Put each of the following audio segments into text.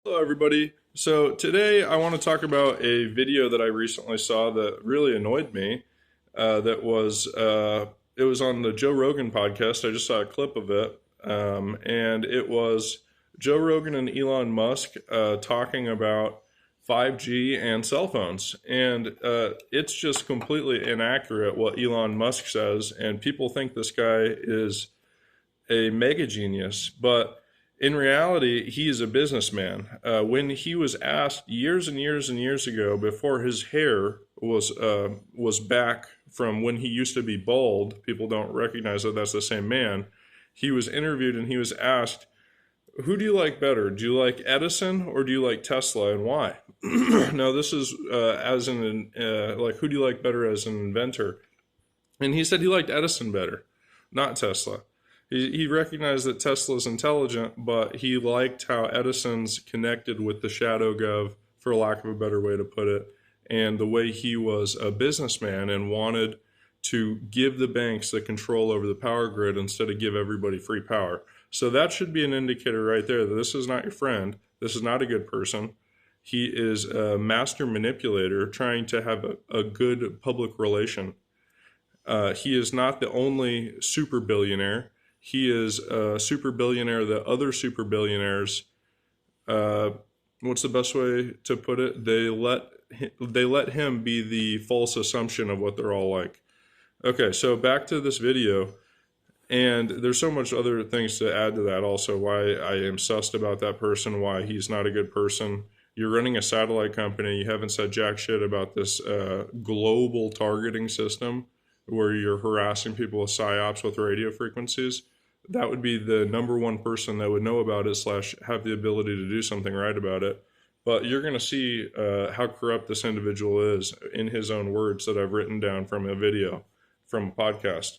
Hello, everybody. So today I want to talk about a video that I recently saw that really annoyed me. It was on the Joe Rogan podcast. I just saw a clip of it, and it was Joe Rogan and Elon Musk talking about 5G and cell phones, and it's just completely inaccurate what Elon Musk says, and people think this guy is a mega genius, but in reality, he is a businessman. When he was asked years and years and years ago, before his hair was back from when he used to be bald, people don't recognize that that's the same man. He was interviewed and he was asked, "Who do you like better? Do you like Edison or do you like Tesla, and why?" Now, this is like, who do you like better as an inventor? And he said he liked Edison better, not Tesla. He recognized that Tesla's intelligent, but he liked how Edison's connected with the shadow gov, for lack of a better way to put it, and the way he was a businessman and wanted to give the banks the control over the power grid instead of give everybody free power. So that should be an indicator right there that this is not your friend. This is not a good person. He is a master manipulator trying to have a good public relation. He is not the only super billionaire. He is a super billionaire that other super billionaires, what's the best way to put it? They let him be the false assumption of what they're all like. Okay, so back to this video. And there's so much other things to add to that also, why I am sussed about that person, why he's not a good person. You're running a satellite company. You haven't said jack shit about this global targeting system where you're harassing people with psyops with radio frequencies. That would be the number one person that would know about it / have the ability to do something right about it. But you're going to see how corrupt this individual is in his own words that I've written down from a video, from a podcast.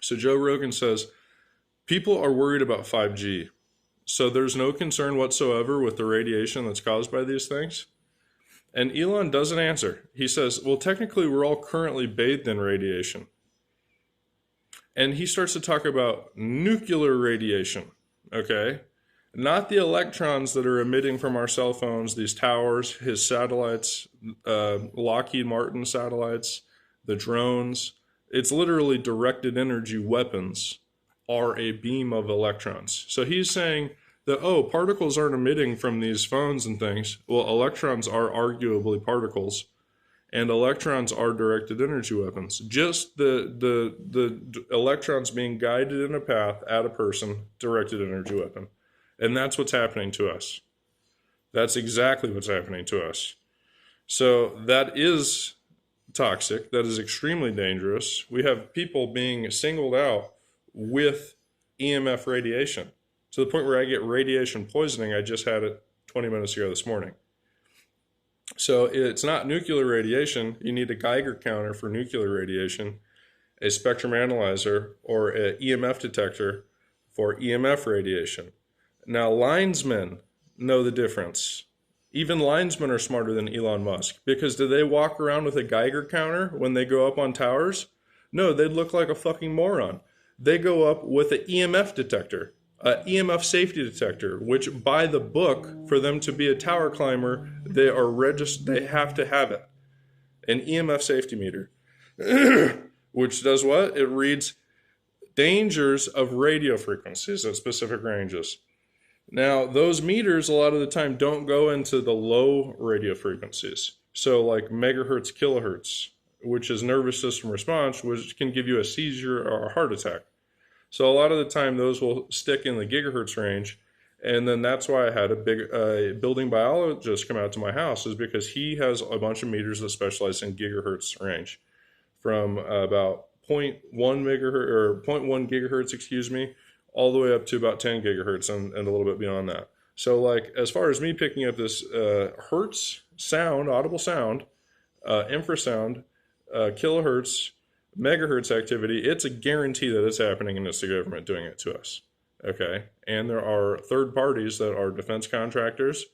So Joe Rogan says, people are worried about 5G. So there's no concern whatsoever with the radiation that's caused by these things. And Elon doesn't answer. He says, well, technically, we're all currently bathed in radiation. And he starts to talk about nuclear radiation, okay? Not the electrons that are emitting from our cell phones, these towers, his satellites, Lockheed Martin satellites, the drones. It's literally directed energy weapons are a beam of electrons. So he's saying that, oh, particles aren't emitting from these phones and things. Well, electrons are arguably particles, and electrons are directed energy weapons. Just the electrons being guided in a path at a person, directed energy weapon. And that's what's happening to us. That's exactly what's happening to us. So that is toxic. That is extremely dangerous. We have people being singled out with EMF radiation, to the point where I get radiation poisoning. I just had it 20 minutes ago this morning. So it's not nuclear radiation. You need a Geiger counter for nuclear radiation, a spectrum analyzer, or an EMF detector for EMF radiation. Now, linesmen know the difference. Even linesmen are smarter than Elon Musk, because do they walk around with a Geiger counter when they go up on towers? No, they'd look like a fucking moron. They go up with an EMF detector. EMF safety detector, which by the book, for them to be a tower climber, they are they have to have it. An EMF safety meter, which does what? It reads dangers of radio frequencies at specific ranges. Now, those meters a lot of the time don't go into the low radio frequencies. So like megahertz, kilohertz, which is nervous system response, which can give you a seizure or a heart attack. So a lot of the time, those will stick in the gigahertz range. And then that's why I had a big building biologist come out to my house, is because he has a bunch of meters that specialize in gigahertz range, from about 0.1 megahertz or 0.1 gigahertz, excuse me, all the way up to about 10 gigahertz and a little bit beyond that. So like, as far as me picking up this hertz sound, audible sound, infrasound, kilohertz, megahertz activity, it's a guarantee that it's happening, and it's the government doing it to us. Okay. And there are third parties that are defense contractors,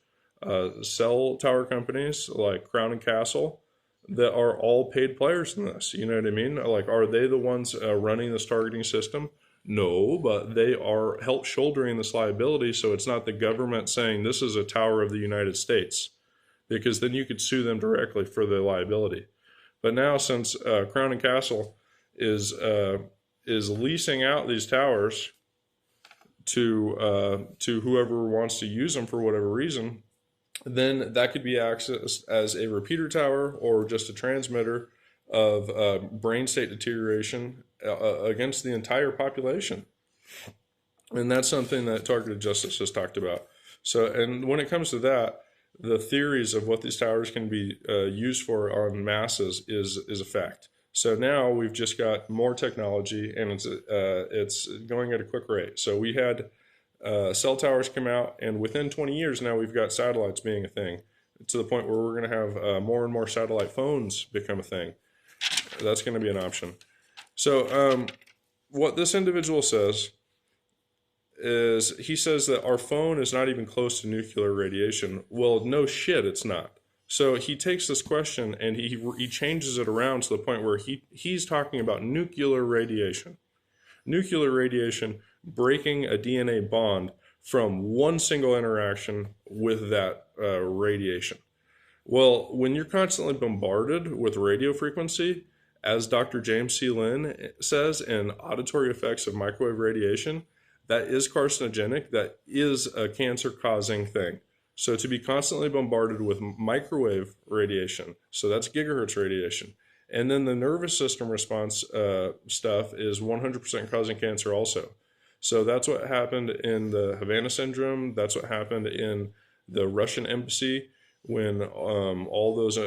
cell tower companies like Crown and Castle, that are all paid players in this. You know what I mean? Like, are they the ones running this targeting system? No, but they are help shouldering this liability, so it's not the government saying this is a tower of the United States, because then you could sue them directly for the liability. But now, since Crown and Castle is leasing out these towers to whoever wants to use them for whatever reason, then that could be accessed as a repeater tower or just a transmitter of brain state deterioration against the entire population. And that's something that targeted justice has talked about. So, and when it comes to that, the theories of what these towers can be used for on masses is a fact. So now we've just got more technology, and it's going at a quick rate. So we had cell towers come out, and within 20 years now we've got satellites being a thing, to the point where we're going to have more and more satellite phones become a thing. That's going to be an option. So what this individual says is, he says that our phone is not even close to nuclear radiation. Well, no shit, it's not. So he takes this question and he changes it around to the point where he's talking about nuclear radiation. Nuclear radiation breaking a DNA bond from one single interaction with that radiation. Well, when you're constantly bombarded with radio frequency, as Dr. James C. Lynn says in Auditory Effects of Microwave Radiation, that is carcinogenic, that is a cancer-causing thing. So to be constantly bombarded with microwave radiation, so that's gigahertz radiation, and then the nervous system response stuff is 100% causing cancer also. So that's what happened in the Havana syndrome. That's what happened in the Russian embassy when all those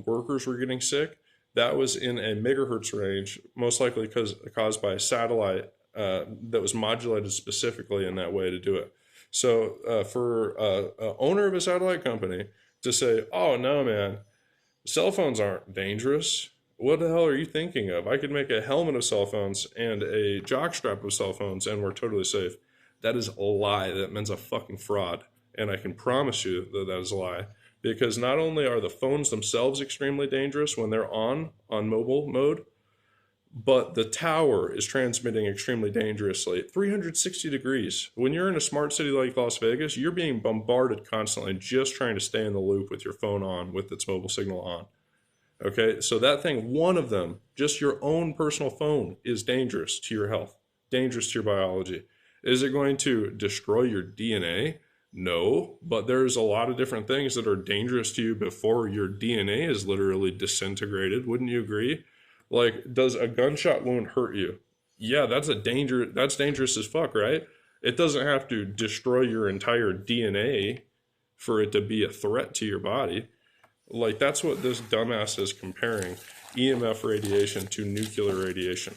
workers were getting sick. That was in a megahertz range, most likely caused by a satellite that was modulated specifically in that way to do it. So for an owner of a satellite company to say, oh, no, man, cell phones aren't dangerous. What the hell are you thinking of? I could make a helmet of cell phones and a jockstrap of cell phones and we're totally safe. That is a lie. That means a fucking fraud. And I can promise you that that is a lie. Because not only are the phones themselves extremely dangerous when they're on mobile mode, but the tower is transmitting extremely dangerously at 360 degrees. When you're in a smart city like Las Vegas, you're being bombarded constantly just trying to stay in the loop with your phone on, with its mobile signal on. Okay, so that thing, one of them, just your own personal phone, is dangerous to your health, dangerous to your biology. Is it going to destroy your DNA? No, but there's a lot of different things that are dangerous to you before your DNA is literally disintegrated. Wouldn't you agree? Like, does a gunshot wound hurt you? Yeah, that's dangerous as fuck, right? It doesn't have to destroy your entire DNA for it to be a threat to your body. Like, that's what this dumbass is comparing EMF radiation to nuclear radiation.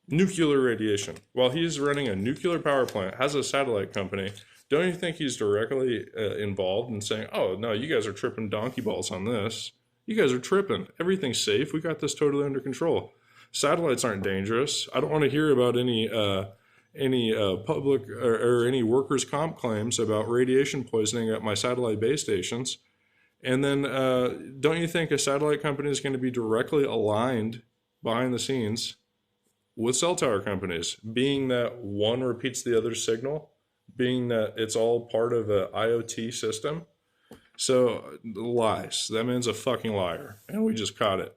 Nuclear radiation. While he's running a nuclear power plant, has a satellite company, don't you think he's directly involved in saying, oh, no, you guys are tripping donkey balls on this? You guys are tripping. Everything's safe. We got this totally under control. Satellites aren't dangerous. I don't want to hear about any public or any workers' comp claims about radiation poisoning at my satellite base stations. And then don't you think a satellite company is going to be directly aligned behind the scenes with cell tower companies, being that one repeats the other's signal, being that it's all part of an IoT system? So lies. That man's a fucking liar, and we just caught it.